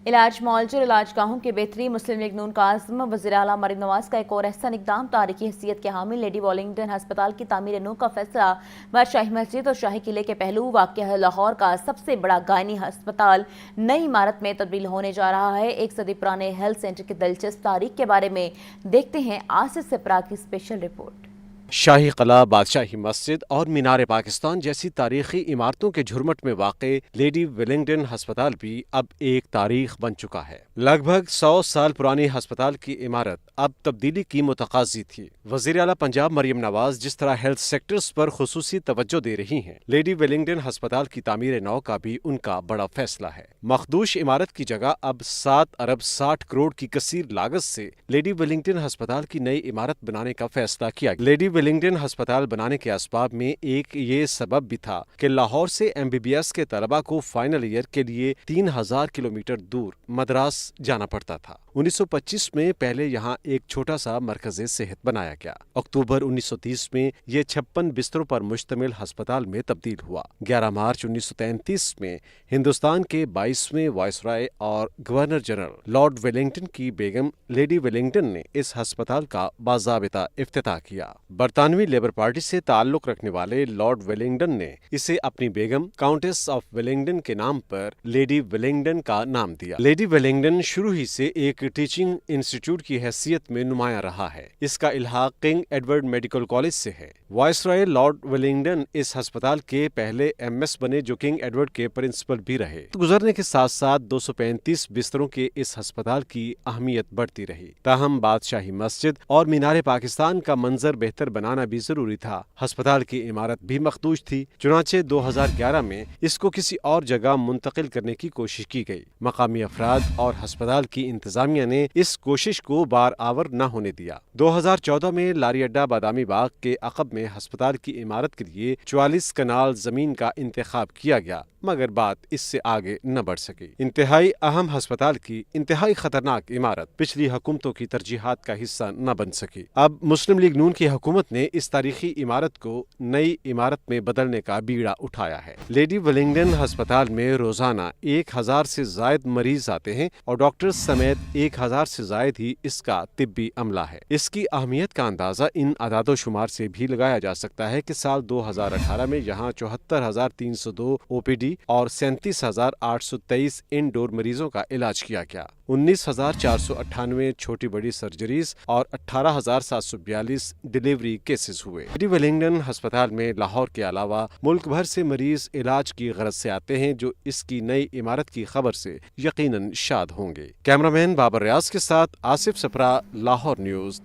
علاج معالجے اور علاج گاہوں کے بہتری مسلم لیگ نون کا عزم۔ وزیر اعلیٰ مریم نواز کا ایک اور احسن اقدام۔ تاریخی حیثیت کے حامل لیڈی ویلنگٹن ہسپتال کی تعمیر نو کا فیصلہ۔ بادشاہی مسجد اور شاہی قلعے کے پہلو واقع ہے۔ لاہور کا سب سے بڑا گائنی ہسپتال نئی عمارت میں تبدیل ہونے جا رہا ہے۔ 1 صدی پرانے ہیلتھ سینٹر کی دلچسپ تاریخ کے بارے میں دیکھتے ہیں آصف سپرا کی اسپیشل رپورٹ۔ شاہی قلعہ، بادشاہی مسجد اور مینار پاکستان جیسی تاریخی عمارتوں کے جھرمٹ میں واقع لیڈی ویلنگٹن ہسپتال بھی اب ایک تاریخ بن چکا ہے۔ لگ بھگ 100 سال پرانی ہسپتال کی عمارت اب تبدیلی کی متقاضی تھی۔ وزیر اعلیٰ پنجاب مریم نواز جس طرح ہیلتھ سیکٹرز پر خصوصی توجہ دے رہی ہیں، لیڈی ویلنگٹن ہسپتال کی تعمیر نو کا بھی ان کا بڑا فیصلہ ہے۔ مخدوش عمارت کی جگہ اب 7 ارب 60 کروڑ کی کثیر لاگت سے لیڈی ویلنگٹن ہسپتال کی نئی عمارت بنانے کا فیصلہ کیا گیا۔ لیڈی ویلنگٹن ہسپتال بنانے کے اسباب میں ایک یہ سبب بھی تھا کہ لاہور سے MBBS کے طلباء کو فائنل ایئر کے لیے 3000 کلومیٹر دور مدراس جانا پڑتا تھا۔ 1925 میں پہلے یہاں ایک چھوٹا سا مرکز صحت بنایا گیا۔ اکتوبر 1930 میں یہ 56 بستروں پر مشتمل ہسپتال میں تبدیل ہوا۔ 11 مارچ 1933 میں ہندوستان کے 22ویں وائسرائے اور گورنر جنرل لارڈ ویلنگٹن کی بیگم لیڈی ویلنگٹن نے اس ہسپتال کا باضابطہ افتتاح کیا۔ برطانوی لیبر پارٹی سے تعلق رکھنے والے لارڈ ویلنگٹن نے اسے اپنی بیگم کاؤنٹس آف ویلنگٹن کے نام پر لیڈی ویلنگٹن کا نام دیا۔ لیڈی ویلنگٹن شروع ہی سے ایک ٹیچنگ انسٹیٹیوٹ کی حیثیت میں نمایاں رہا ہے۔ اس کا الحاق کنگ ایڈورڈ میڈیکل کالج سے ہے۔ وائسرائے لارڈ ویلنگٹن اس ہسپتال کے پہلے MS بنے جو کنگ ایڈورڈ کے پرنسپل بھی رہے۔ گزرنے کے ساتھ ساتھ 235 بستروں کے اس ہسپتال کی اہمیت بڑھتی رہی۔ تاہم بادشاہی مسجد اور مینار پاکستان کا منظر بہتر بنانا بھی ضروری تھا۔ ہسپتال کی عمارت بھی مخدوش تھی، چنانچہ 2011 میں اس کو کسی اور جگہ منتقل کرنے کی کوشش کی گئی۔ مقامی افراد اور ہسپتال کی انتظامیہ نے اس کوشش کو بار آور نہ ہونے دیا۔ 2014 میں لاری اڈا بادامی باغ کے عقب میں ہسپتال کی عمارت کے لیے 44 کنال زمین کا انتخاب کیا گیا، مگر بات اس سے آگے نہ بڑھ سکی۔ انتہائی اہم ہسپتال کی انتہائی خطرناک عمارت پچھلی حکومتوں کی ترجیحات کا حصہ نہ بن سکی۔ اب مسلم لیگ نون کی حکومت نے اس تاریخی عمارت کو نئی عمارت میں بدلنے کا بیڑا اٹھایا ہے۔ لیڈی ویلنگٹن ہسپتال میں روزانہ 1000 سے زائد مریض آتے ہیں اور ڈاکٹرز سمیت 1000 سے زائد ہی اس کا طبی عملہ ہے۔ اس کی اہمیت کا اندازہ ان اعداد و شمار سے بھی لگایا جا سکتا ہے کہ سال 2018 میں یہاں 74,302 OPD اور 37,823 انڈور مریضوں کا علاج کیا گیا۔ 19,498 چھوٹی بڑی سرجریز اور 18,742 ڈیلیوری کیسز ہوئے۔ لیڈی ویلنگٹن ہسپتال میں لاہور کے علاوہ ملک بھر سے مریض علاج کی غرض سے آتے ہیں، جو اس کی نئی عمارت کی خبر سے یقیناً شاد ہوں گے۔ کیمرامین بابر ریاض کے ساتھ آصف سپرا، لاہور نیوز۔